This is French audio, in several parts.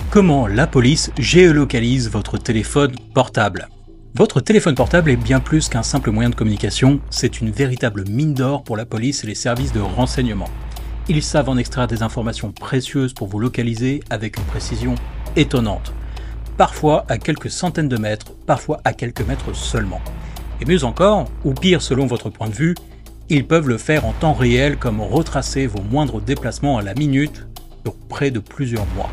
Comment la police géolocalise votre téléphone portable? Votre téléphone portable est bien plus qu'un simple moyen de communication, c'est une véritable mine d'or pour la police et les services de renseignement. Ils savent en extraire des informations précieuses pour vous localiser avec une précision étonnante. Parfois à quelques centaines de mètres, parfois à quelques mètres seulement. Et mieux encore, ou pire selon votre point de vue, ils peuvent le faire en temps réel comme retracer vos moindres déplacements à la minute sur près de plusieurs mois.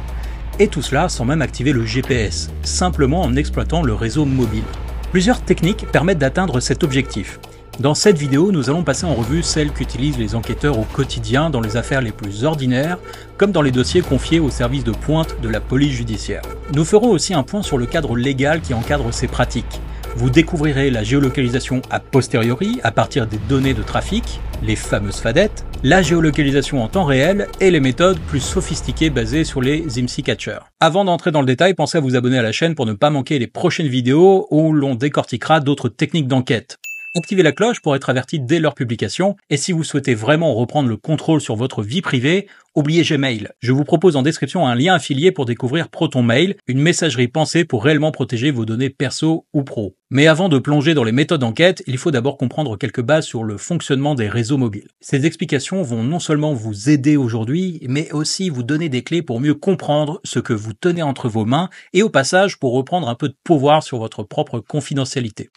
Et tout cela sans même activer le GPS, simplement en exploitant le réseau mobile. Plusieurs techniques permettent d'atteindre cet objectif. Dans cette vidéo, nous allons passer en revue celles qu'utilisent les enquêteurs au quotidien dans les affaires les plus ordinaires, comme dans les dossiers confiés aux services de pointe de la police judiciaire. Nous ferons aussi un point sur le cadre légal qui encadre ces pratiques. Vous découvrirez la géolocalisation a posteriori à partir des données de trafic, les fameuses fadettes, la géolocalisation en temps réel et les méthodes plus sophistiquées basées sur les IMSI catchers. Avant d'entrer dans le détail, pensez à vous abonner à la chaîne pour ne pas manquer les prochaines vidéos où l'on décortiquera d'autres techniques d'enquête. Activez la cloche pour être averti dès leur publication, et si vous souhaitez vraiment reprendre le contrôle sur votre vie privée, oubliez Gmail. Je vous propose en description un lien affilié pour découvrir ProtonMail, une messagerie pensée pour réellement protéger vos données perso ou pro. Mais avant de plonger dans les méthodes d'enquête, il faut d'abord comprendre quelques bases sur le fonctionnement des réseaux mobiles. Ces explications vont non seulement vous aider aujourd'hui, mais aussi vous donner des clés pour mieux comprendre ce que vous tenez entre vos mains, et au passage pour reprendre un peu de pouvoir sur votre propre confidentialité.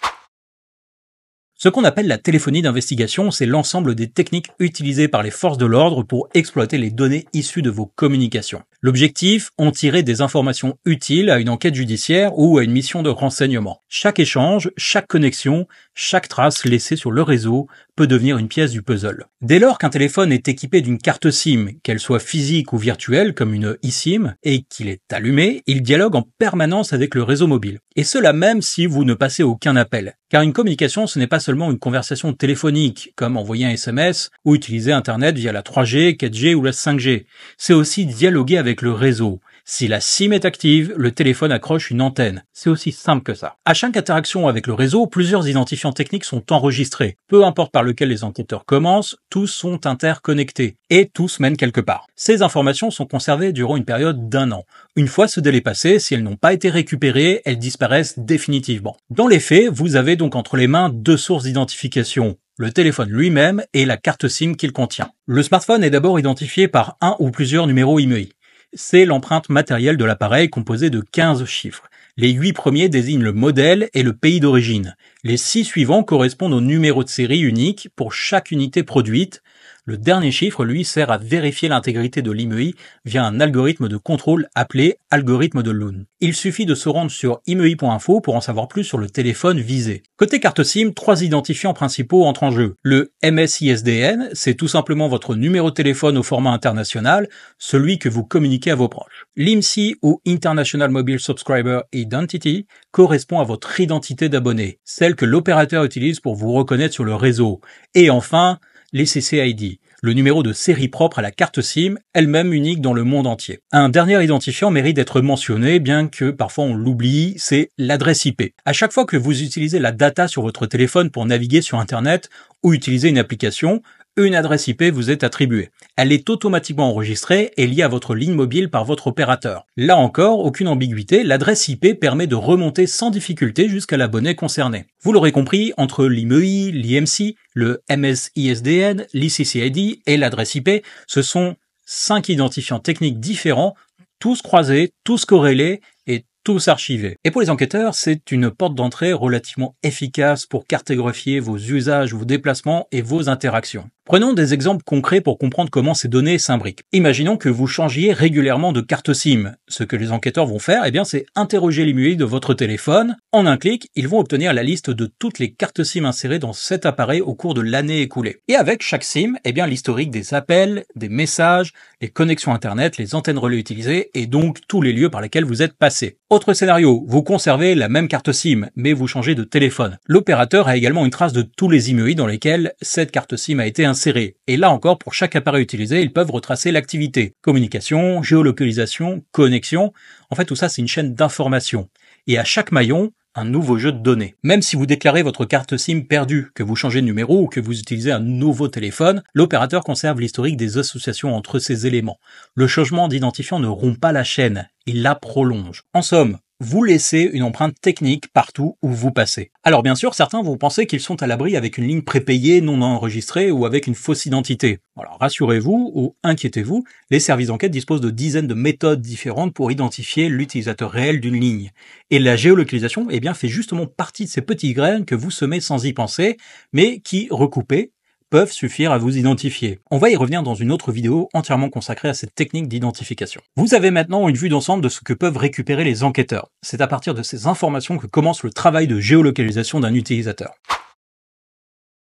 Ce qu'on appelle la téléphonie d'investigation, c'est l'ensemble des techniques utilisées par les forces de l'ordre pour exploiter les données issues de vos communications. L'objectif, en tirer des informations utiles à une enquête judiciaire ou à une mission de renseignement. Chaque échange, chaque connexion, chaque trace laissée sur le réseau peut devenir une pièce du puzzle. Dès lors qu'un téléphone est équipé d'une carte SIM, qu'elle soit physique ou virtuelle comme une eSIM, et qu'il est allumé, il dialogue en permanence avec le réseau mobile. Et cela même si vous ne passez aucun appel. Car une communication, ce n'est pas seulement une conversation téléphonique, comme envoyer un SMS ou utiliser Internet via la 3G, 4G ou la 5G. C'est aussi dialoguer avec le réseau. Si la SIM est active, le téléphone accroche une antenne. C'est aussi simple que ça. À chaque interaction avec le réseau, plusieurs identifiants techniques sont enregistrés. Peu importe par lequel les enquêteurs commencent, tous sont interconnectés. Et tous mènent quelque part. Ces informations sont conservées durant une période d'1 an. Une fois ce délai passé, si elles n'ont pas été récupérées, elles disparaissent définitivement. Dans les faits, vous avez donc entre les mains deux sources d'identification. Le téléphone lui-même et la carte SIM qu'il contient. Le smartphone est d'abord identifié par un ou plusieurs numéros IMEI. C'est l'empreinte matérielle de l'appareil composée de 15 chiffres. Les 8 premiers désignent le modèle et le pays d'origine. Les 6 suivants correspondent au numéro de série unique pour chaque unité produite. Le dernier chiffre, lui, sert à vérifier l'intégrité de l'IMEI via un algorithme de contrôle appelé algorithme de Loon. Il suffit de se rendre sur imei.info pour en savoir plus sur le téléphone visé. Côté carte SIM, 3 identifiants principaux entrent en jeu. Le MSISDN, c'est tout simplement votre numéro de téléphone au format international, celui que vous communiquez à vos proches. L'IMSI ou International Mobile Subscriber Identity correspond à votre identité d'abonné, celle que l'opérateur utilise pour vous reconnaître sur le réseau. Et enfin, les CCID, le numéro de série propre à la carte SIM, elle-même unique dans le monde entier. Un dernier identifiant mérite d'être mentionné, bien que parfois on l'oublie, c'est l'adresse IP. À chaque fois que vous utilisez la data sur votre téléphone pour naviguer sur Internet ou utiliser une application, une adresse IP vous est attribuée. Elle est automatiquement enregistrée et liée à votre ligne mobile par votre opérateur. Là encore, aucune ambiguïté, l'adresse IP permet de remonter sans difficulté jusqu'à l'abonné concerné. Vous l'aurez compris, entre l'IMEI, l'IMSI, le MSISDN, l'ICCID et l'adresse IP, ce sont 5 identifiants techniques différents, tous croisés, tous corrélés et tous archivés. Et pour les enquêteurs, c'est une porte d'entrée relativement efficace pour cartographier vos usages, vos déplacements et vos interactions. Prenons des exemples concrets pour comprendre comment ces données s'imbriquent. Imaginons que vous changiez régulièrement de carte SIM. Ce que les enquêteurs vont faire, c'est interroger l'IMEI de votre téléphone. En un clic, ils vont obtenir la liste de toutes les cartes SIM insérées dans cet appareil au cours de l'année écoulée. Et avec chaque SIM, l'historique des appels, des messages, les connexions Internet, les antennes relais utilisées et donc tous les lieux par lesquels vous êtes passé. Autre scénario, vous conservez la même carte SIM, mais vous changez de téléphone. L'opérateur a également une trace de tous les IMEI dans lesquels cette carte SIM a été insérée. Et là encore, pour chaque appareil utilisé, ils peuvent retracer l'activité. Communication, géolocalisation, connexion. En fait, tout ça, c'est une chaîne d'information. Et à chaque maillon, un nouveau jeu de données. Même si vous déclarez votre carte SIM perdue, que vous changez de numéro ou que vous utilisez un nouveau téléphone, l'opérateur conserve l'historique des associations entre ces éléments. Le changement d'identifiant ne rompt pas la chaîne, il la prolonge. En somme, vous laissez une empreinte technique partout où vous passez. Alors bien sûr, certains vont penser qu'ils sont à l'abri avec une ligne prépayée non enregistrée ou avec une fausse identité. Alors rassurez-vous ou inquiétez-vous, les services d'enquête disposent de dizaines de méthodes différentes pour identifier l'utilisateur réel d'une ligne. Et la géolocalisation, fait justement partie de ces petites graines que vous semez sans y penser, mais qui, recoupées, peuvent suffire à vous identifier. On va y revenir dans une autre vidéo entièrement consacrée à cette technique d'identification. Vous avez maintenant une vue d'ensemble de ce que peuvent récupérer les enquêteurs. C'est à partir de ces informations que commence le travail de géolocalisation d'un utilisateur.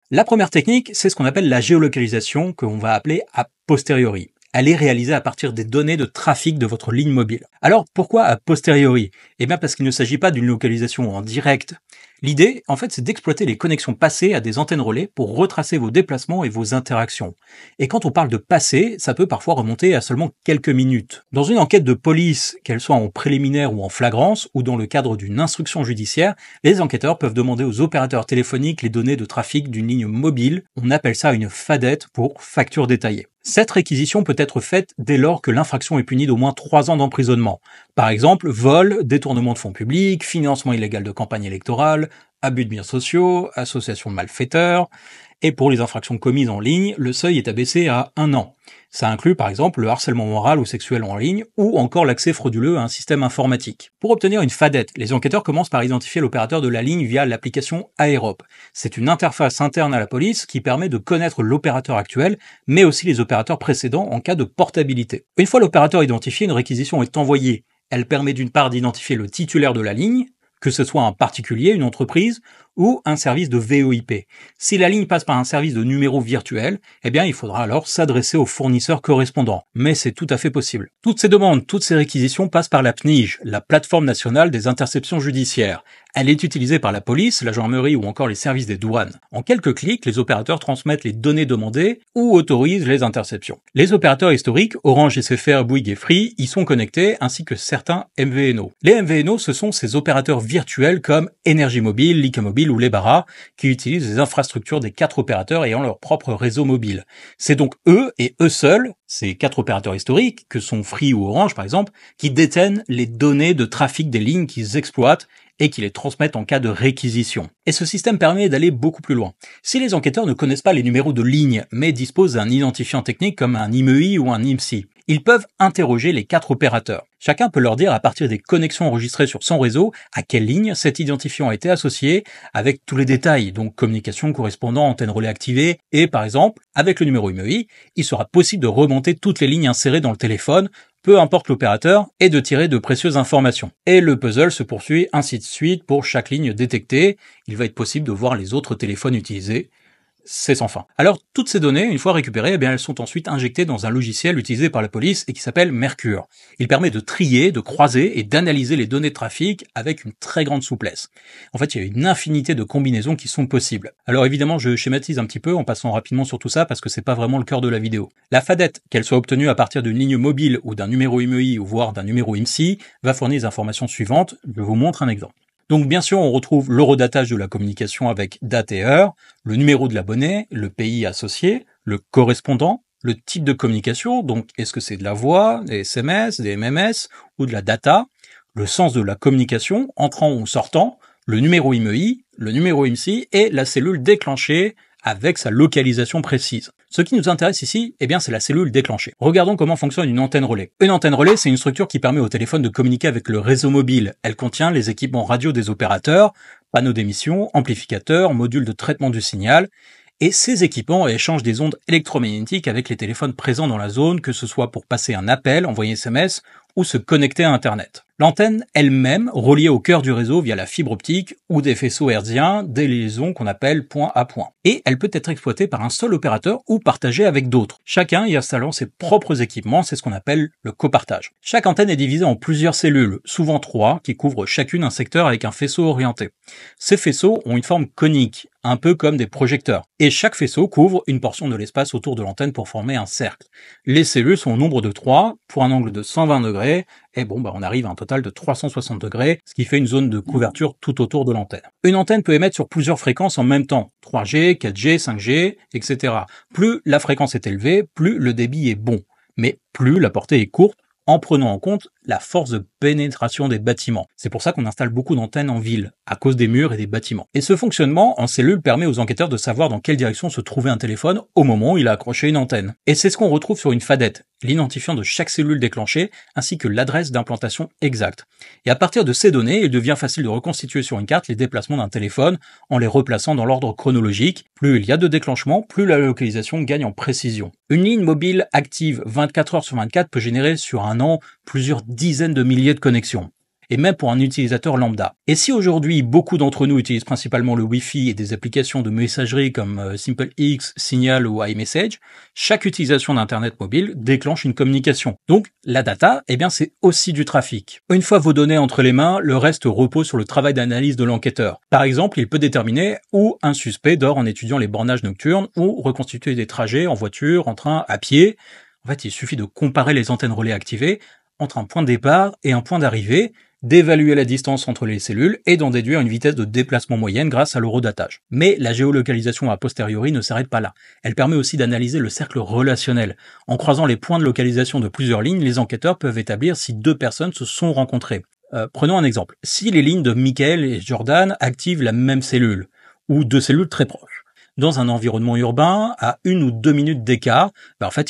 La première technique, c'est ce qu'on appelle la géolocalisation, que l'on va appeler a posteriori. Elle est réalisée à partir des données de trafic de votre ligne mobile. Alors, pourquoi a posteriori? Parce qu'il ne s'agit pas d'une localisation en direct. L'idée, en fait, c'est d'exploiter les connexions passées à des antennes relais pour retracer vos déplacements et vos interactions. Et quand on parle de passé, ça peut parfois remonter à seulement quelques minutes. Dans une enquête de police, qu'elle soit en préliminaire ou en flagrance, ou dans le cadre d'une instruction judiciaire, les enquêteurs peuvent demander aux opérateurs téléphoniques les données de trafic d'une ligne mobile. On appelle ça une FADET pour facture détaillée. Cette réquisition peut être faite dès lors que l'infraction est punie d'au moins 3 ans d'emprisonnement. Par exemple, vol, détournement de fonds publics, financement illégal de campagne électorale, abus de biens sociaux, association de malfaiteurs. Et pour les infractions commises en ligne, le seuil est abaissé à 1 an. Ça inclut par exemple le harcèlement moral ou sexuel en ligne ou encore l'accès frauduleux à un système informatique. Pour obtenir une FADET, les enquêteurs commencent par identifier l'opérateur de la ligne via l'application Aérop. C'est une interface interne à la police qui permet de connaître l'opérateur actuel, mais aussi les opérateurs précédents en cas de portabilité. Une fois l'opérateur identifié, une réquisition est envoyée. Elle permet d'une part d'identifier le titulaire de la ligne, que ce soit un particulier, une entreprise, ou un service de VoIP. Si la ligne passe par un service de numéro virtuel, il faudra alors s'adresser au fournisseur correspondant. Mais c'est tout à fait possible. Toutes ces demandes, toutes ces réquisitions passent par la PNIJ, la plateforme nationale des interceptions judiciaires. Elle est utilisée par la police, la gendarmerie ou encore les services des douanes. En quelques clics, les opérateurs transmettent les données demandées ou autorisent les interceptions. Les opérateurs historiques, Orange, SFR, Bouygues et Free, y sont connectés, ainsi que certains MVNO. Les MVNO, ce sont ces opérateurs virtuels comme Énergie Mobile, Lyca Mobile ou Lebara, qui utilisent les infrastructures des 4 opérateurs ayant leur propre réseau mobile. C'est donc eux et eux seuls, ces 4 opérateurs historiques, que sont Free ou Orange par exemple, qui détiennent les données de trafic des lignes qu'ils exploitent et qui les transmettent en cas de réquisition. Et ce système permet d'aller beaucoup plus loin. Si les enquêteurs ne connaissent pas les numéros de ligne, mais disposent d'un identifiant technique comme un IMEI ou un IMSI, ils peuvent interroger les 4 opérateurs. Chacun peut leur dire à partir des connexions enregistrées sur son réseau à quelle ligne cet identifiant a été associé avec tous les détails, donc communication correspondant, antenne relais activée, et par exemple, avec le numéro IMEI, il sera possible de remonter toutes les lignes insérées dans le téléphone, peu importe l'opérateur, et de tirer de précieuses informations. Et le puzzle se poursuit ainsi de suite pour chaque ligne détectée. Il va être possible de voir les autres téléphones utilisés. C'est sans fin. Alors, toutes ces données, une fois récupérées, elles sont ensuite injectées dans un logiciel utilisé par la police et qui s'appelle Mercure. Il permet de trier, de croiser et d'analyser les données de trafic avec une très grande souplesse. En fait, il y a une infinité de combinaisons qui sont possibles. Alors évidemment, je schématise un petit peu en passant rapidement sur tout ça parce que c'est pas vraiment le cœur de la vidéo. La FADET, qu'elle soit obtenue à partir d'une ligne mobile ou d'un numéro IMEI ou voire d'un numéro IMSI, va fournir les informations suivantes. Je vous montre un exemple. Donc bien sûr, on retrouve l'horodatage de la communication avec date et heure, le numéro de l'abonné, le pays associé, le correspondant, le type de communication, donc est-ce que c'est de la voix, des SMS, des MMS ou de la data, le sens de la communication, entrant ou sortant, le numéro IMEI, le numéro IMSI et la cellule déclenchée avec sa localisation précise. Ce qui nous intéresse ici, c'est la cellule déclenchée. Regardons comment fonctionne une antenne relais. Une antenne relais, c'est une structure qui permet au téléphone de communiquer avec le réseau mobile. Elle contient les équipements radio des opérateurs, panneaux d'émission, amplificateurs, modules de traitement du signal, et ces équipements échangent des ondes électromagnétiques avec les téléphones présents dans la zone, que ce soit pour passer un appel, envoyer SMS ou se connecter à Internet. L'antenne elle-même, reliée au cœur du réseau via la fibre optique ou des faisceaux hertziens, des liaisons qu'on appelle point à point. et elle peut être exploitée par un seul opérateur ou partagée avec d'autres, chacun y installant ses propres équipements, c'est ce qu'on appelle le copartage. Chaque antenne est divisée en plusieurs cellules, souvent 3, qui couvrent chacune un secteur avec un faisceau orienté. Ces faisceaux ont une forme conique, un peu comme des projecteurs, et chaque faisceau couvre une portion de l'espace autour de l'antenne pour former un cercle. Les cellules sont au nombre de 3, pour un angle de 120 degrés, et on arrive à un total de 360 degrés, ce qui fait une zone de couverture tout autour de l'antenne. Une antenne peut émettre sur plusieurs fréquences en même temps, 3G, 4G, 5G, etc. Plus la fréquence est élevée, plus le débit est bon, mais plus la portée est courte, en prenant en compte la force de pénétration des bâtiments. C'est pour ça qu'on installe beaucoup d'antennes en ville, à cause des murs et des bâtiments. Et ce fonctionnement en cellule permet aux enquêteurs de savoir dans quelle direction se trouvait un téléphone au moment où il a accroché une antenne. Et c'est ce qu'on retrouve sur une fadette, l'identifiant de chaque cellule déclenchée, ainsi que l'adresse d'implantation exacte. Et à partir de ces données, il devient facile de reconstituer sur une carte les déplacements d'un téléphone en les replaçant dans l'ordre chronologique. Plus il y a de déclenchements, plus la localisation gagne en précision. Une ligne mobile active 24 heures sur 24 peut générer sur un an plusieurs dizaines de milliers de connexions, et même pour un utilisateur lambda. Et si aujourd'hui beaucoup d'entre nous utilisent principalement le Wi-Fi et des applications de messagerie comme SimpleX, Signal ou iMessage, chaque utilisation d'Internet mobile déclenche une communication. Donc la data, c'est aussi du trafic. Une fois vos données entre les mains, le reste repose sur le travail d'analyse de l'enquêteur. Par exemple, il peut déterminer où un suspect dort en étudiant les bornages nocturnes ou reconstituer des trajets en voiture, en train, à pied. En fait, il suffit de comparer les antennes relais activées entre un point de départ et un point d'arrivée, d'évaluer la distance entre les cellules et d'en déduire une vitesse de déplacement moyenne grâce à l'horodatage. Mais la géolocalisation a posteriori ne s'arrête pas là. Elle permet aussi d'analyser le cercle relationnel. En croisant les points de localisation de plusieurs lignes, les enquêteurs peuvent établir si deux personnes se sont rencontrées. Prenons un exemple. Si les lignes de Michael et Jordan activent la même cellule, ou deux cellules très proches, dans un environnement urbain, à 1 ou 2 minutes d'écart,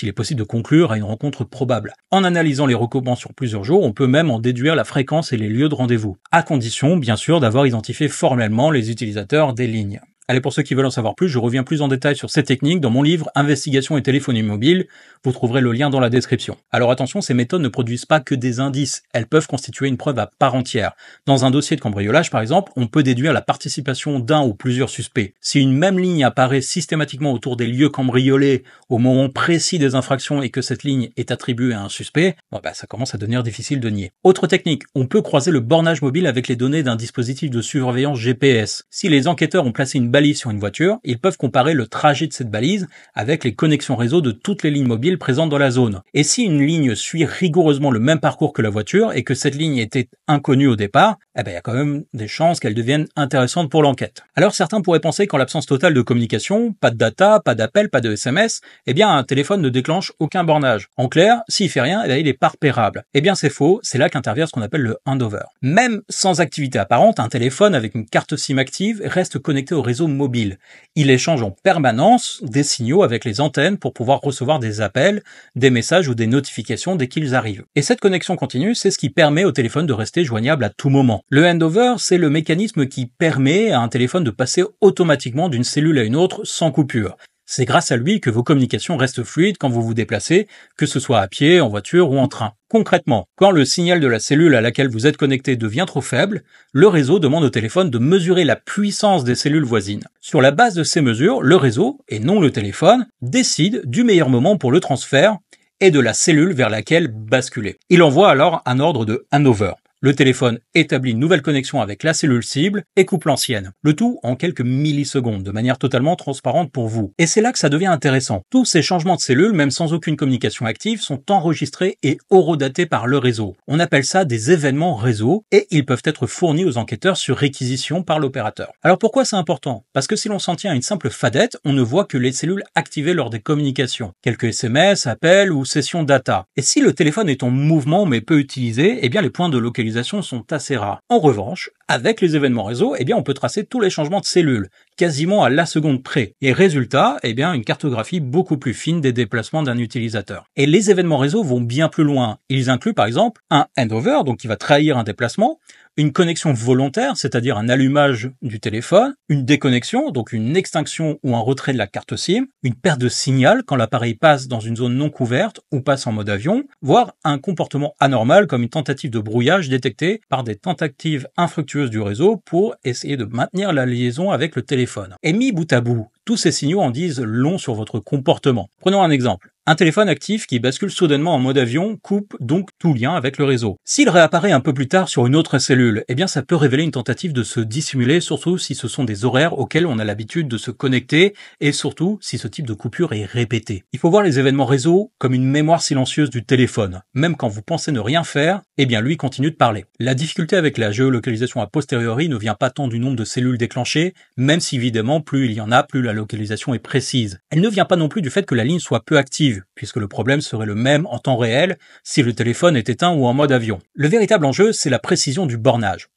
il est possible de conclure à une rencontre probable. En analysant les recoupements sur plusieurs jours, on peut même en déduire la fréquence et les lieux de rendez-vous, à condition, bien sûr, d'avoir identifié formellement les utilisateurs des lignes. Allez, pour ceux qui veulent en savoir plus, je reviens plus en détail sur ces techniques dans mon livre Investigation et téléphonie mobile. Vous trouverez le lien dans la description. Alors attention, ces méthodes ne produisent pas que des indices, elles peuvent constituer une preuve à part entière. Dans un dossier de cambriolage, par exemple, on peut déduire la participation d'un ou plusieurs suspects. Si une même ligne apparaît systématiquement autour des lieux cambriolés au moment précis des infractions et que cette ligne est attribuée à un suspect, ça commence à devenir difficile de nier. Autre technique, on peut croiser le bornage mobile avec les données d'un dispositif de surveillance GPS. Si les enquêteurs ont placé une balise sur une voiture, ils peuvent comparer le trajet de cette balise avec les connexions réseau de toutes les lignes mobiles présentes dans la zone. Et si une ligne suit rigoureusement le même parcours que la voiture et que cette ligne était inconnue au départ, il y a quand même des chances qu'elle devienne intéressante pour l'enquête. Alors certains pourraient penser qu'en l'absence totale de communication, pas de data, pas d'appel, pas de SMS, un téléphone ne déclenche aucun bornage. En clair, s'il fait rien, il est pas repérable. C'est faux, c'est là qu'intervient ce qu'on appelle le handover. Même sans activité apparente, un téléphone avec une carte SIM active reste connecté au réseau mobile. Il échange en permanence des signaux avec les antennes pour pouvoir recevoir des appels, des messages ou des notifications dès qu'ils arrivent. Et cette connexion continue, c'est ce qui permet au téléphone de rester joignable à tout moment. Le handover, c'est le mécanisme qui permet à un téléphone de passer automatiquement d'une cellule à une autre sans coupure. C'est grâce à lui que vos communications restent fluides quand vous vous déplacez, que ce soit à pied, en voiture ou en train. Concrètement, quand le signal de la cellule à laquelle vous êtes connecté devient trop faible, le réseau demande au téléphone de mesurer la puissance des cellules voisines. Sur la base de ces mesures, le réseau, et non le téléphone, décide du meilleur moment pour le transfert et de la cellule vers laquelle basculer. Il envoie alors un ordre de handover. Le téléphone établit une nouvelle connexion avec la cellule cible et coupe l'ancienne. Le tout en quelques millisecondes, de manière totalement transparente pour vous. Et c'est là que ça devient intéressant. Tous ces changements de cellules, même sans aucune communication active, sont enregistrés et horodatés par le réseau. On appelle ça des événements réseau et ils peuvent être fournis aux enquêteurs sur réquisition par l'opérateur. Alors pourquoi c'est important? Parce que si l'on s'en tient à une simple fadette, on ne voit que les cellules activées lors des communications. Quelques SMS, appels ou sessions data. Et si le téléphone est en mouvement mais peu utilisé, les points de localisation sont assez rares. En revanche, avec les événements réseau, on peut tracer tous les changements de cellules, quasiment à la seconde près. Et résultat, une cartographie beaucoup plus fine des déplacements d'un utilisateur. Et les événements réseau vont bien plus loin. Ils incluent par exemple un handover, donc qui va trahir un déplacement, une connexion volontaire, c'est-à-dire un allumage du téléphone, une déconnexion, donc une extinction ou un retrait de la carte SIM, une perte de signal quand l'appareil passe dans une zone non couverte ou passe en mode avion, voire un comportement anormal comme une tentative de brouillage détectée par des tentatives infructueuses du réseau pour essayer de maintenir la liaison avec le téléphone. Et mis bout à bout, Tous ces signaux en disent long sur votre comportement. Prenons un exemple. Un téléphone actif qui bascule soudainement en mode avion coupe donc tout lien avec le réseau. S'il réapparaît un peu plus tard sur une autre cellule, eh bien ça peut révéler une tentative de se dissimuler, surtout si ce sont des horaires auxquels on a l'habitude de se connecter et surtout si ce type de coupure est répété. Il faut voir les événements réseau comme une mémoire silencieuse du téléphone. Même quand vous pensez ne rien faire, eh bien lui continue de parler. La difficulté avec la géolocalisation a posteriori ne vient pas tant du nombre de cellules déclenchées, même si évidemment plus il y en a, plus la localisation est précise. Elle ne vient pas non plus du fait que la ligne soit peu active, puisque le problème serait le même en temps réel si le téléphone est éteint ou en mode avion. Le véritable enjeu, c'est la précision du bornage.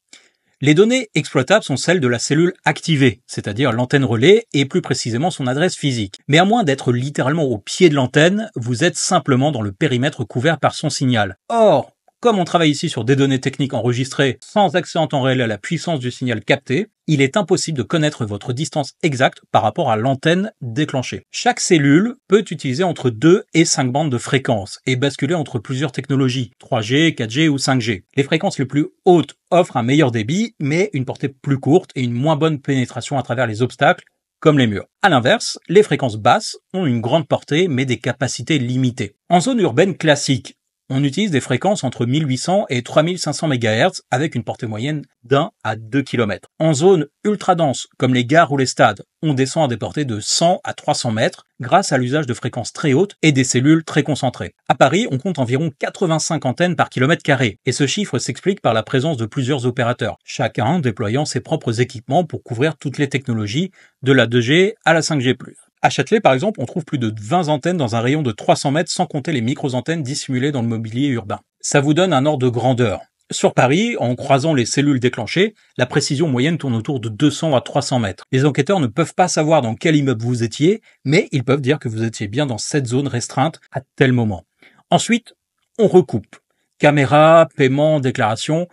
Les données exploitables sont celles de la cellule activée, c'est-à-dire l'antenne relais et plus précisément son adresse physique. Mais à moins d'être littéralement au pied de l'antenne, vous êtes simplement dans le périmètre couvert par son signal. Or, comme on travaille ici sur des données techniques enregistrées sans accès en temps réel à la puissance du signal capté, il est impossible de connaître votre distance exacte par rapport à l'antenne déclenchée. Chaque cellule peut utiliser entre 2 et 5 bandes de fréquences et basculer entre plusieurs technologies, 3G, 4G ou 5G. Les fréquences les plus hautes offrent un meilleur débit, mais une portée plus courte et une moins bonne pénétration à travers les obstacles, comme les murs. À l'inverse, les fréquences basses ont une grande portée, mais des capacités limitées. En zone urbaine classique, on utilise des fréquences entre 1800 et 3500 MHz avec une portée moyenne d'1 à 2 km. En zone ultra dense, comme les gares ou les stades, on descend à des portées de 100 à 300 mètres grâce à l'usage de fréquences très hautes et des cellules très concentrées. À Paris, on compte environ 85 antennes par kilomètre carré et ce chiffre s'explique par la présence de plusieurs opérateurs, chacun déployant ses propres équipements pour couvrir toutes les technologies de la 2G à la 5G+. À Châtelet, par exemple, on trouve plus de 20 antennes dans un rayon de 300 mètres sans compter les micro-antennes dissimulées dans le mobilier urbain. Ça vous donne un ordre de grandeur. Sur Paris, en croisant les cellules déclenchées, la précision moyenne tourne autour de 200 à 300 mètres. Les enquêteurs ne peuvent pas savoir dans quel immeuble vous étiez, mais ils peuvent dire que vous étiez bien dans cette zone restreinte à tel moment. Ensuite, on recoupe. Caméra, paiement, déclaration,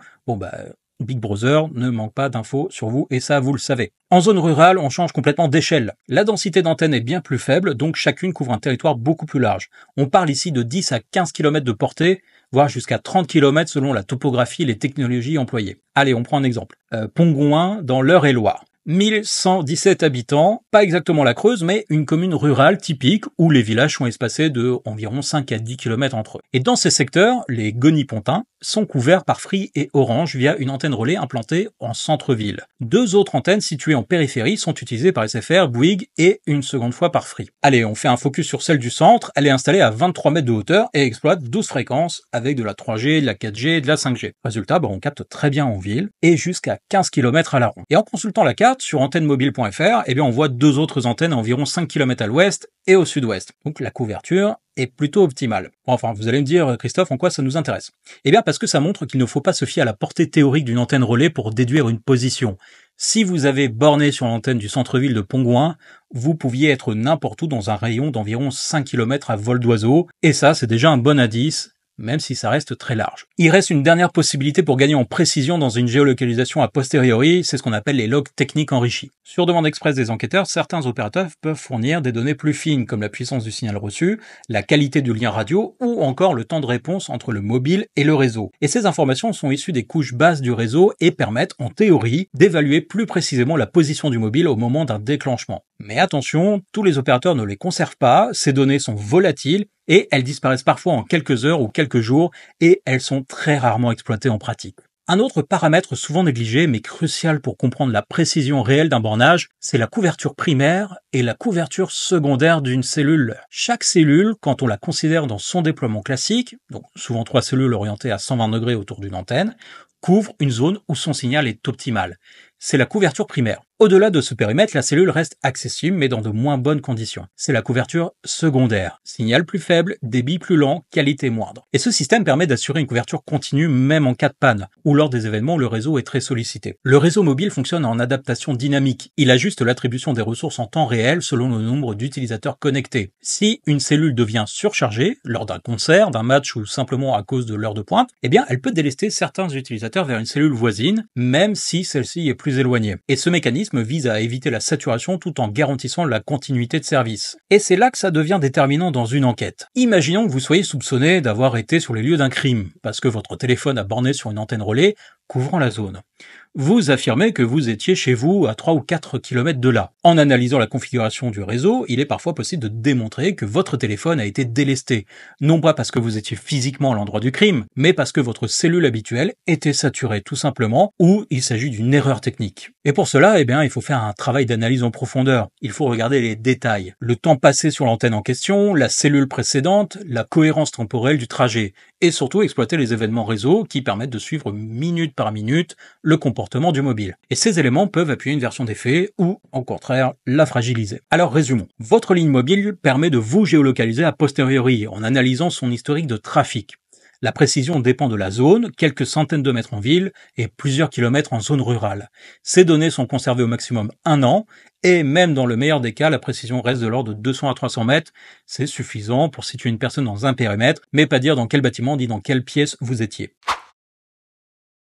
Big Brother ne manque pas d'infos sur vous et ça, vous le savez. En zone rurale, on change complètement d'échelle. La densité d'antennes est bien plus faible, donc chacune couvre un territoire beaucoup plus large. On parle ici de 10 à 15 km de portée, voire jusqu'à 30 km selon la topographie et les technologies employées. Allez, on prend un exemple. Pongouin, dans l'Eure-et-Loir. 1117 habitants, pas exactement la Creuse, mais une commune rurale typique où les villages sont espacés de environ 5 à 10 km entre eux. Et dans ces secteurs, les Gonipontins sont couverts par Free et Orange via une antenne relais implantée en centre-ville. 2 autres antennes situées en périphérie sont utilisées par SFR, Bouygues et une seconde fois par Free. Allez, on fait un focus sur celle du centre, elle est installée à 23 mètres de hauteur et exploite 12 fréquences avec de la 3G, de la 4G et de la 5G. Résultat, on capte très bien en ville et jusqu'à 15 km à la ronde. Et en consultant la carte sur antennemobile.fr, on voit 2 autres antennes à environ 5 km à l'ouest et au sud-ouest. Donc la couverture est plutôt optimale. Enfin, vous allez me dire, Christophe, en quoi ça nous intéresse? Parce que ça montre qu'il ne faut pas se fier à la portée théorique d'une antenne relais pour déduire une position. Si vous avez borné sur l'antenne du centre-ville de Pongouin, vous pouviez être n'importe où dans un rayon d'environ 5 km à vol d'oiseau, et ça, c'est déjà un bon indice, même si ça reste très large. Il reste une dernière possibilité pour gagner en précision dans une géolocalisation a posteriori, c'est ce qu'on appelle les logs techniques enrichis. Sur demande express des enquêteurs, certains opérateurs peuvent fournir des données plus fines comme la puissance du signal reçu, la qualité du lien radio ou encore le temps de réponse entre le mobile et le réseau. Et ces informations sont issues des couches basses du réseau et permettent, en théorie, d'évaluer plus précisément la position du mobile au moment d'un déclenchement. Mais attention, tous les opérateurs ne les conservent pas, ces données sont volatiles et elles disparaissent parfois en quelques heures ou quelques jours et elles sont très rarement exploitées en pratique. Un autre paramètre souvent négligé mais crucial pour comprendre la précision réelle d'un bornage, c'est la couverture primaire et la couverture secondaire d'une cellule. Chaque cellule, quand on la considère dans son déploiement classique, donc souvent 3 cellules orientées à 120 degrés autour d'une antenne, couvre une zone où son signal est optimal. C'est la couverture primaire. Au-delà de ce périmètre, la cellule reste accessible mais dans de moins bonnes conditions. C'est la couverture secondaire. Signal plus faible, débit plus lent, qualité moindre. Et ce système permet d'assurer une couverture continue même en cas de panne, ou lors des événements où le réseau est très sollicité. Le réseau mobile fonctionne en adaptation dynamique. Il ajuste l'attribution des ressources en temps réel selon le nombre d'utilisateurs connectés. Si une cellule devient surchargée, lors d'un concert, d'un match ou simplement à cause de l'heure de pointe, elle peut délester certains utilisateurs vers une cellule voisine, même si celle-ci est plus éloignée. Et ce mécanisme vise à éviter la saturation tout en garantissant la continuité de service. Et c'est là que ça devient déterminant dans une enquête. Imaginons que vous soyez soupçonné d'avoir été sur les lieux d'un crime, parce que votre téléphone a borné sur une antenne relais couvrant la zone. vous affirmez que vous étiez chez vous à 3 ou 4 kilomètres de là. En analysant la configuration du réseau, il est parfois possible de démontrer que votre téléphone a été délesté, non pas parce que vous étiez physiquement à l'endroit du crime, mais parce que votre cellule habituelle était saturée tout simplement, ou il s'agit d'une erreur technique. Et pour cela, il faut faire un travail d'analyse en profondeur. Il faut regarder les détails, le temps passé sur l'antenne en question, la cellule précédente, la cohérence temporelle du trajet, et surtout exploiter les événements réseau qui permettent de suivre minute par minute le comportement du mobile. Et ces éléments peuvent appuyer une version des faits ou, au contraire, la fragiliser. Alors résumons. Votre ligne mobile permet de vous géolocaliser a posteriori en analysant son historique de trafic. La précision dépend de la zone, quelques centaines de mètres en ville et plusieurs kilomètres en zone rurale. Ces données sont conservées au maximum 1 an et même dans le meilleur des cas, la précision reste de l'ordre de 200 à 300 mètres. C'est suffisant pour situer une personne dans un périmètre, mais pas dire dans quel bâtiment ni dans quelle pièce vous étiez.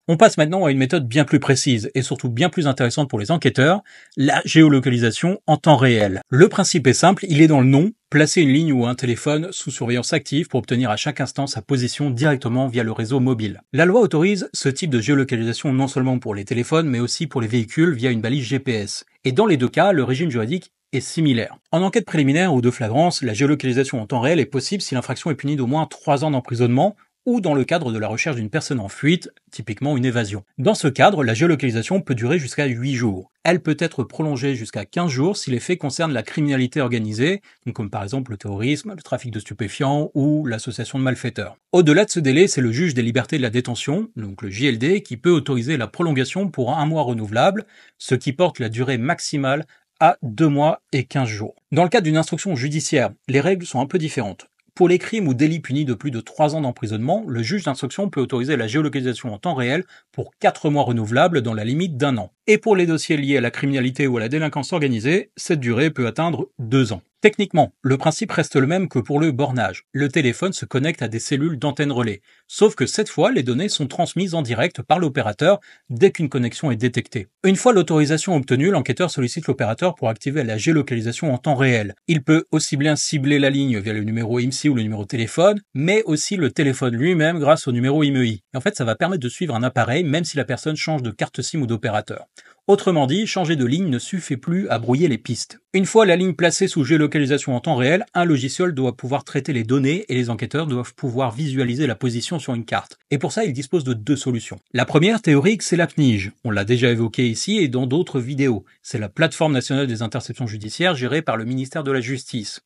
On passe maintenant à une méthode bien plus précise et surtout bien plus intéressante pour les enquêteurs, la géolocalisation en temps réel. Le principe est simple, il est dans le nom, placer une ligne ou un téléphone sous surveillance active pour obtenir à chaque instant sa position directement via le réseau mobile. La loi autorise ce type de géolocalisation non seulement pour les téléphones mais aussi pour les véhicules via une balise GPS. Et dans les deux cas, le régime juridique est similaire. En enquête préliminaire ou de flagrance, la géolocalisation en temps réel est possible si l'infraction est punie d'au moins 3 ans d'emprisonnement ou dans le cadre de la recherche d'une personne en fuite, typiquement une évasion. Dans ce cadre, la géolocalisation peut durer jusqu'à 8 jours. Elle peut être prolongée jusqu'à 15 jours si les faits concernent la criminalité organisée, comme par exemple le terrorisme, le trafic de stupéfiants ou l'association de malfaiteurs. Au-delà de ce délai, c'est le juge des libertés et de la détention, donc le JLD, qui peut autoriser la prolongation pour 1 mois renouvelable, ce qui porte la durée maximale à 2 mois et 15 jours. Dans le cadre d'une instruction judiciaire, les règles sont un peu différentes. Pour les crimes ou délits punis de plus de 3 ans d'emprisonnement, le juge d'instruction peut autoriser la géolocalisation en temps réel pour 4 mois renouvelables dans la limite d'1 an. Et pour les dossiers liés à la criminalité ou à la délinquance organisée, cette durée peut atteindre 2 ans. Techniquement, le principe reste le même que pour le bornage. Le téléphone se connecte à des cellules d'antenne relais. Sauf que cette fois, les données sont transmises en direct par l'opérateur dès qu'une connexion est détectée. Une fois l'autorisation obtenue, l'enquêteur sollicite l'opérateur pour activer la géolocalisation en temps réel. Il peut aussi bien cibler la ligne via le numéro IMSI ou le numéro de téléphone, mais aussi le téléphone lui-même grâce au numéro IMEI. Et en fait, ça va permettre de suivre un appareil même si la personne change de carte SIM ou d'opérateur. Autrement dit, changer de ligne ne suffit plus à brouiller les pistes. Une fois la ligne placée sous géolocalisation en temps réel, un logiciel doit pouvoir traiter les données et les enquêteurs doivent pouvoir visualiser la position sur une carte. Et pour ça, ils disposent de 2 solutions. La première théorique, c'est la PNIJ. On l'a déjà évoqué ici et dans d'autres vidéos. C'est la plateforme nationale des interceptions judiciaires gérée par le ministère de la Justice.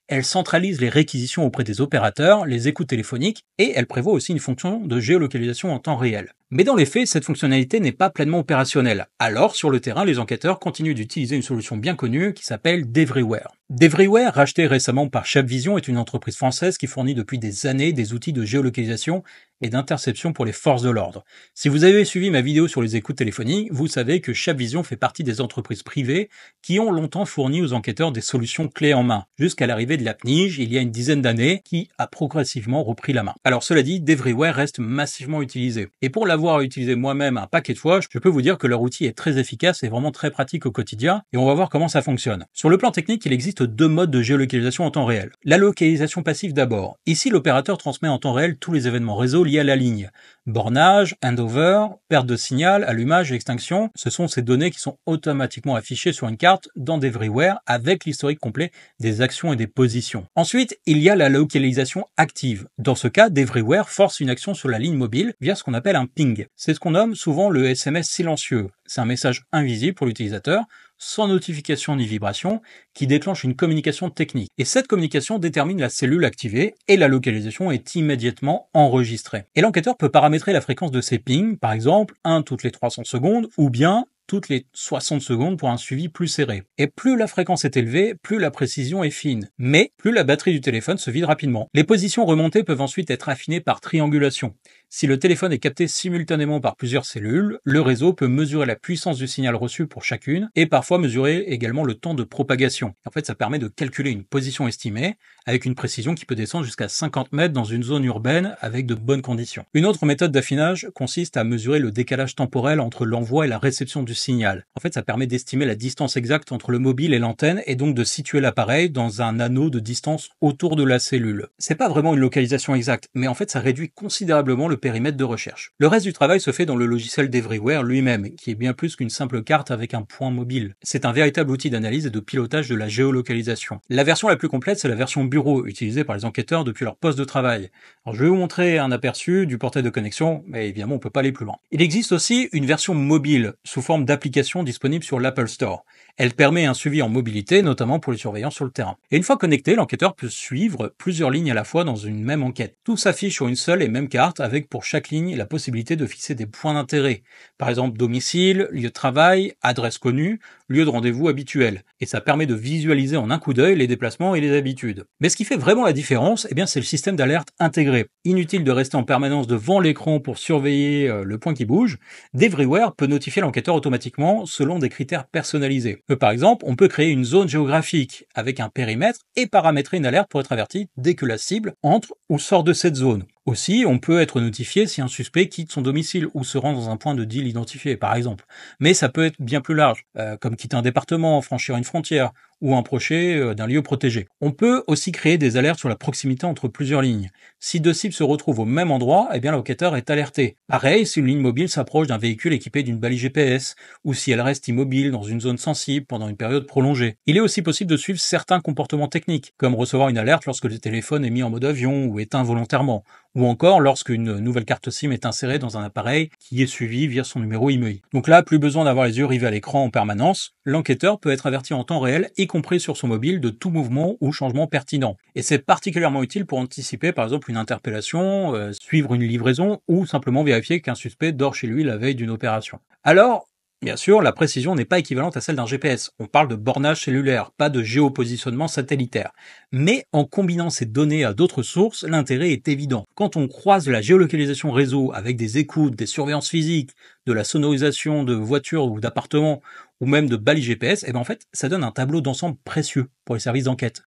Elle centralise les réquisitions auprès des opérateurs, les écoutes téléphoniques, et elle prévoit aussi une fonction de géolocalisation en temps réel. Mais dans les faits, cette fonctionnalité n'est pas pleinement opérationnelle. Alors, sur le terrain, les enquêteurs continuent d'utiliser une solution bien connue qui s'appelle Devriware. Devriware, racheté récemment par Chabvision, est une entreprise française qui fournit depuis des années des outils de géolocalisation et d'interception pour les forces de l'ordre. Si vous avez suivi ma vidéo sur les écoutes téléphoniques, vous savez que Chabvision fait partie des entreprises privées qui ont longtemps fourni aux enquêteurs des solutions clés en main, jusqu'à l'arrivée de la PNIJ il y a une dizaine d'années, qui a progressivement repris la main. Alors cela dit, Devriware reste massivement utilisé. Et pour l'avoir utilisé moi-même un paquet de fois, je peux vous dire que leur outil est très efficace et vraiment très pratique au quotidien, et on va voir comment ça fonctionne. Sur le plan technique, il existe 2 modes de géolocalisation en temps réel. La localisation passive d'abord. Ici, l'opérateur transmet en temps réel tous les événements réseau liés à la ligne. Bornage, handover, perte de signal, allumage et extinction, ce sont ces données qui sont automatiquement affichées sur une carte dans Devriware avec l'historique complet des actions et des positions. Ensuite, il y a la localisation active. Dans ce cas, Devriware force une action sur la ligne mobile via ce qu'on appelle un ping. C'est ce qu'on nomme souvent le SMS silencieux. C'est un message invisible pour l'utilisateur, sans notification ni vibration, qui déclenche une communication technique. Et cette communication détermine la cellule activée et la localisation est immédiatement enregistrée. Et l'enquêteur peut paramétrer la fréquence de ces pings, par exemple 1 toutes les 300 secondes ou bien toutes les 60 secondes pour un suivi plus serré. Et plus la fréquence est élevée, plus la précision est fine. Mais plus la batterie du téléphone se vide rapidement. Les positions remontées peuvent ensuite être affinées par triangulation. Si le téléphone est capté simultanément par plusieurs cellules, le réseau peut mesurer la puissance du signal reçu pour chacune et parfois mesurer également le temps de propagation. En fait, ça permet de calculer une position estimée avec une précision qui peut descendre jusqu'à 50 mètres dans une zone urbaine avec de bonnes conditions. Une autre méthode d'affinage consiste à mesurer le décalage temporel entre l'envoi et la réception du signal. En fait, ça permet d'estimer la distance exacte entre le mobile et l'antenne et donc de situer l'appareil dans un anneau de distance autour de la cellule. C'est pas vraiment une localisation exacte, mais en fait, ça réduit considérablement le périmètre de recherche. Le reste du travail se fait dans le logiciel d'Everywhere lui-même, qui est bien plus qu'une simple carte avec un point mobile. C'est un véritable outil d'analyse et de pilotage de la géolocalisation. La version la plus complète, c'est la version bureau, utilisée par les enquêteurs depuis leur poste de travail. Alors, je vais vous montrer un aperçu du portail de connexion, mais évidemment on peut pas aller plus loin. Il existe aussi une version mobile, sous forme d'application disponible sur l'Apple Store. Elle permet un suivi en mobilité, notamment pour les surveillants sur le terrain. Et une fois connecté, l'enquêteur peut suivre plusieurs lignes à la fois dans une même enquête. Tout s'affiche sur une seule et même carte, avec pour chaque ligne la possibilité de fixer des points d'intérêt. Par exemple, domicile, lieu de travail, adresse connue, lieu de rendez-vous habituel. Et ça permet de visualiser en un coup d'œil les déplacements et les habitudes. Mais ce qui fait vraiment la différence, c'est le système d'alerte intégré. Inutile de rester en permanence devant l'écran pour surveiller le point qui bouge. D'Everywhere peut notifier l'enquêteur automatiquement selon des critères personnalisés. Par exemple, on peut créer une zone géographique avec un périmètre et paramétrer une alerte pour être averti dès que la cible entre ou sort de cette zone. Aussi, on peut être notifié si un suspect quitte son domicile ou se rend dans un point de deal identifié, par exemple. Mais ça peut être bien plus large, comme quitter un département, franchir une frontière, ou approcher d'un lieu protégé. On peut aussi créer des alertes sur la proximité entre plusieurs lignes. Si deux cibles se retrouvent au même endroit, l'enquêteur est alerté. Pareil, si une ligne mobile s'approche d'un véhicule équipé d'une balise GPS, ou si elle reste immobile dans une zone sensible pendant une période prolongée. Il est aussi possible de suivre certains comportements techniques, comme recevoir une alerte lorsque le téléphone est mis en mode avion ou éteint volontairement, ou encore lorsqu'une nouvelle carte SIM est insérée dans un appareil qui est suivi via son numéro IMEI. Donc là, plus besoin d'avoir les yeux rivés à l'écran en permanence, l'enquêteur peut être averti en temps réel, y compris sur son mobile, de tout mouvement ou changement pertinent. Et c'est particulièrement utile pour anticiper par exemple une interpellation, suivre une livraison ou simplement vérifier qu'un suspect dort chez lui la veille d'une opération. Alors, bien sûr, la précision n'est pas équivalente à celle d'un GPS. On parle de bornage cellulaire, pas de géopositionnement satellitaire. Mais en combinant ces données à d'autres sources, l'intérêt est évident. Quand on croise la géolocalisation réseau avec des écoutes, des surveillances physiques, de la sonorisation de voitures ou d'appartements, ou même de balises GPS, en fait, ça donne un tableau d'ensemble précieux pour les services d'enquête.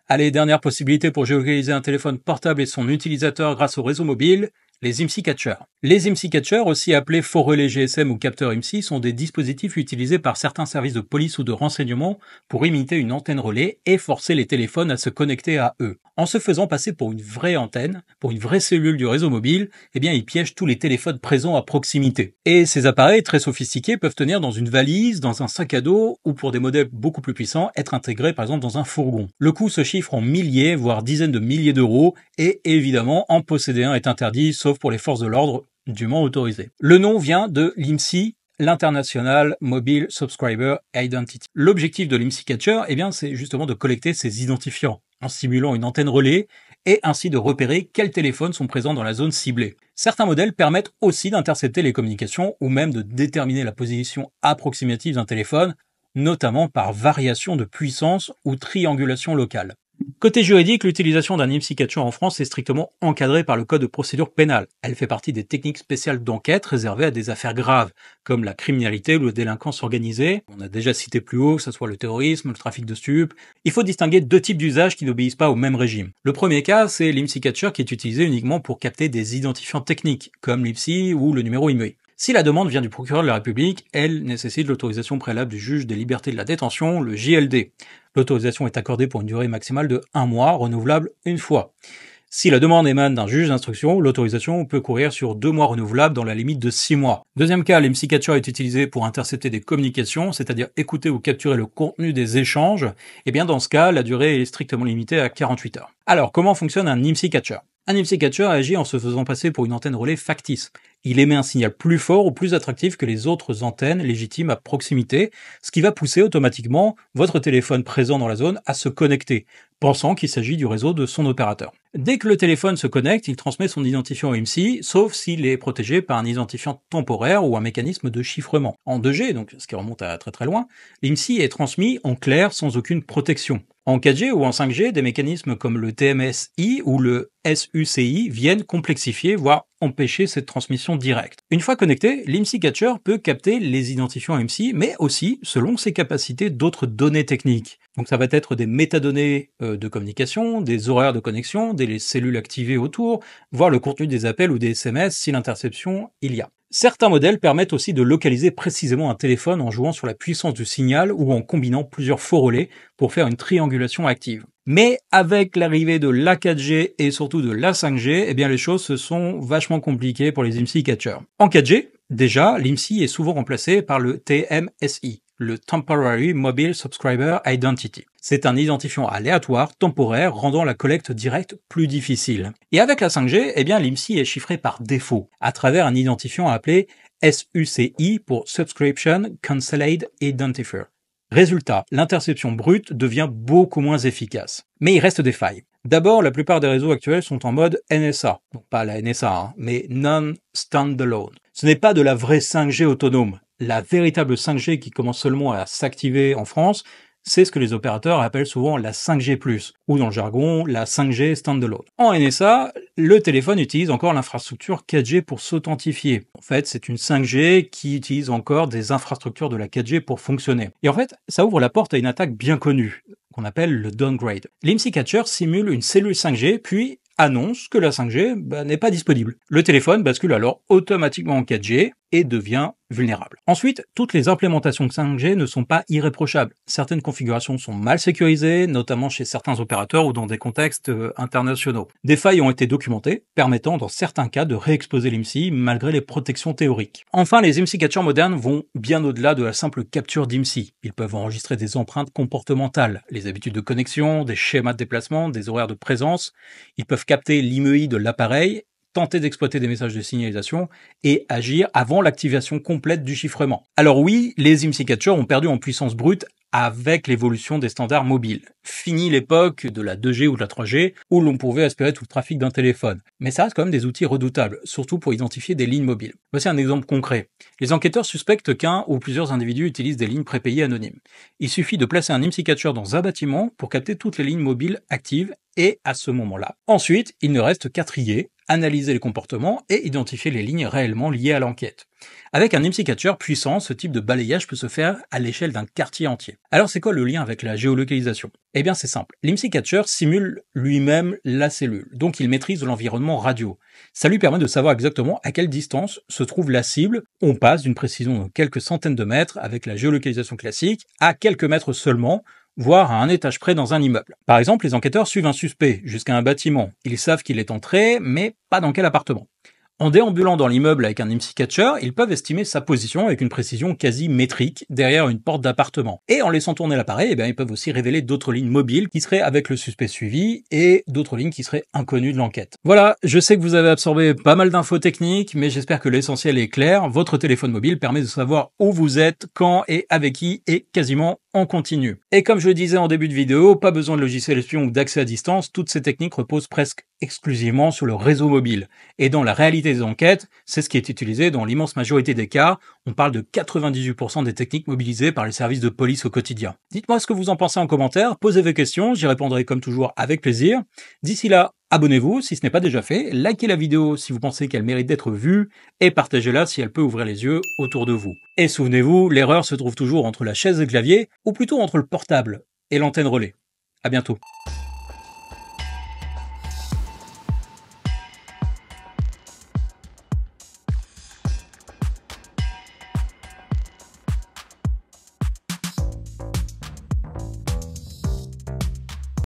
Allez, dernière possibilité pour géolocaliser un téléphone portable et son utilisateur grâce au réseau mobile, les IMSI Catchers. Les IMSI Catchers, aussi appelés faux relais GSM ou capteurs IMSI, sont des dispositifs utilisés par certains services de police ou de renseignement pour imiter une antenne relais et forcer les téléphones à se connecter à eux. En se faisant passer pour une vraie antenne, pour une vraie cellule du réseau mobile, ils piègent tous les téléphones présents à proximité. Et ces appareils très sophistiqués peuvent tenir dans une valise, dans un sac à dos ou pour des modèles beaucoup plus puissants, être intégrés par exemple dans un fourgon. Le coût se chiffre en milliers, voire dizaines de milliers d'euros et évidemment, en posséder un est interdit, sauf pour les forces de l'ordre dûment autorisées. Le nom vient de l'IMSI, l'International Mobile Subscriber Identity. L'objectif de l'IMSI Catcher, c'est justement de collecter ces identifiants en simulant une antenne relais et ainsi de repérer quels téléphones sont présents dans la zone ciblée. Certains modèles permettent aussi d'intercepter les communications ou même de déterminer la position approximative d'un téléphone, notamment par variation de puissance ou triangulation locale. Côté juridique, l'utilisation d'un IMSI Catcher en France est strictement encadrée par le Code de procédure pénale. Elle fait partie des techniques spéciales d'enquête réservées à des affaires graves, comme la criminalité ou la délinquance organisée. On a déjà cité plus haut, que ce soit le terrorisme, le trafic de stupes. Il faut distinguer deux types d'usages qui n'obéissent pas au même régime. Le premier cas, c'est l'IMSI Catcher qui est utilisé uniquement pour capter des identifiants techniques, comme l'IMSI ou le numéro IMEI. Si la demande vient du procureur de la République, elle nécessite l'autorisation préalable du juge des libertés de la détention, le JLD. L'autorisation est accordée pour une durée maximale de 1 mois, renouvelable une fois. Si la demande émane d'un juge d'instruction, l'autorisation peut courir sur 2 mois renouvelables dans la limite de 6 mois. Deuxième cas, l'IMSI Catcher est utilisé pour intercepter des communications, c'est-à-dire écouter ou capturer le contenu des échanges. Dans ce cas, la durée est strictement limitée à 48 heures. Alors, comment fonctionne un IMSI Catcher ? Un IMSI Catcher agit en se faisant passer pour une antenne relais factice. Il émet un signal plus fort ou plus attractif que les autres antennes légitimes à proximité, ce qui va pousser automatiquement votre téléphone présent dans la zone à se connecter, pensant qu'il s'agit du réseau de son opérateur. Dès que le téléphone se connecte, il transmet son identifiant IMSI, sauf s'il est protégé par un identifiant temporaire ou un mécanisme de chiffrement. En 2G, donc ce qui remonte à très très loin, l'IMSI est transmis en clair sans aucune protection. En 4G ou en 5G, des mécanismes comme le TMSI ou le SUCI viennent complexifier, voire empêcher cette transmission directe. Une fois connecté, l'IMSI Catcher peut capter les identifiants IMSI, mais aussi, selon ses capacités, d'autres données techniques. Donc ça va être des métadonnées de communication, des horaires de connexion, des cellules activées autour, voire le contenu des appels ou des SMS si l'interception il y a. Certains modèles permettent aussi de localiser précisément un téléphone en jouant sur la puissance du signal ou en combinant plusieurs faux relais pour faire une triangulation active. Mais avec l'arrivée de la 4G et surtout de la 5G, eh bien les choses se sont vachement compliquées pour les IMSI catchers. En 4G, déjà, l'IMSI est souvent remplacé par le TMSI, le Temporary Mobile Subscriber Identity. C'est un identifiant aléatoire, temporaire, rendant la collecte directe plus difficile. Et avec la 5G, eh bien l'IMSI est chiffré par défaut, à travers un identifiant appelé SUCI pour Subscription Cancelled Identifier. Résultat, l'interception brute devient beaucoup moins efficace. Mais il reste des failles. D'abord, la plupart des réseaux actuels sont en mode NSA. Donc pas la NSA, mais Non-Standalone. Ce n'est pas de la vraie 5G autonome. La véritable 5G qui commence seulement à s'activer en France, c'est ce que les opérateurs appellent souvent la 5G+, ou dans le jargon, la 5G standalone. En NSA, le téléphone utilise encore l'infrastructure 4G pour s'authentifier. En fait, c'est une 5G qui utilise encore des infrastructures de la 4G pour fonctionner. Et en fait, ça ouvre la porte à une attaque bien connue, qu'on appelle le downgrade. L'IMSI Catcher simule une cellule 5G, puis annonce que la 5G n'est pas disponible. Le téléphone bascule alors automatiquement en 4G et devient vulnérable. Ensuite, toutes les implémentations 5G ne sont pas irréprochables. Certaines configurations sont mal sécurisées, notamment chez certains opérateurs ou dans des contextes internationaux. Des failles ont été documentées, permettant dans certains cas de réexposer l'IMSI malgré les protections théoriques. Enfin, les IMSI catchers modernes vont bien au-delà de la simple capture d'IMSI. Ils peuvent enregistrer des empreintes comportementales, les habitudes de connexion, des schémas de déplacement, des horaires de présence. Ils peuvent capter l'IMEI de l'appareil, tenter d'exploiter des messages de signalisation et agir avant l'activation complète du chiffrement. Alors oui, les IMSI catchers ont perdu en puissance brute avec l'évolution des standards mobiles. Fini l'époque de la 2G ou de la 3G où l'on pouvait aspirer tout le trafic d'un téléphone. Mais ça reste quand même des outils redoutables, surtout pour identifier des lignes mobiles. Voici un exemple concret. Les enquêteurs suspectent qu'un ou plusieurs individus utilisent des lignes prépayées anonymes. Il suffit de placer un IMSI catcher dans un bâtiment pour capter toutes les lignes mobiles actives et à ce moment-là. Ensuite, il ne reste qu'à trier, analyser les comportements et identifier les lignes réellement liées à l'enquête. Avec un IMSI catcher puissant, ce type de balayage peut se faire à l'échelle d'un quartier entier. Alors c'est quoi le lien avec la géolocalisation? Eh bien c'est simple, l'IMSI catcher simule lui-même la cellule, donc il maîtrise l'environnement radio. Ça lui permet de savoir exactement à quelle distance se trouve la cible. On passe d'une précision de quelques centaines de mètres avec la géolocalisation classique à quelques mètres seulement, voire à un étage près dans un immeuble. Par exemple, les enquêteurs suivent un suspect jusqu'à un bâtiment. Ils savent qu'il est entré, mais pas dans quel appartement. En déambulant dans l'immeuble avec un IMSI catcher, ils peuvent estimer sa position avec une précision quasi métrique derrière une porte d'appartement. Et en laissant tourner l'appareil, ils peuvent aussi révéler d'autres lignes mobiles qui seraient avec le suspect suivi et d'autres lignes qui seraient inconnues de l'enquête. Voilà, je sais que vous avez absorbé pas mal d'infos techniques, mais j'espère que l'essentiel est clair. Votre téléphone mobile permet de savoir où vous êtes, quand et avec qui, et quasiment en continu. Et comme je le disais en début de vidéo, pas besoin de logiciel espion ou d'accès à distance, toutes ces techniques reposent presque exclusivement sur le réseau mobile. Et dans la réalité des enquêtes, c'est ce qui est utilisé dans l'immense majorité des cas. On parle de 98% des techniques mobilisées par les services de police au quotidien. Dites-moi ce que vous en pensez en commentaire, posez vos questions, j'y répondrai comme toujours avec plaisir. D'ici là, abonnez-vous si ce n'est pas déjà fait, likez la vidéo si vous pensez qu'elle mérite d'être vue, et partagez-la si elle peut ouvrir les yeux autour de vous. Et souvenez-vous, l'erreur se trouve toujours entre la chaise et le clavier, ou plutôt entre le portable et l'antenne relais. À bientôt.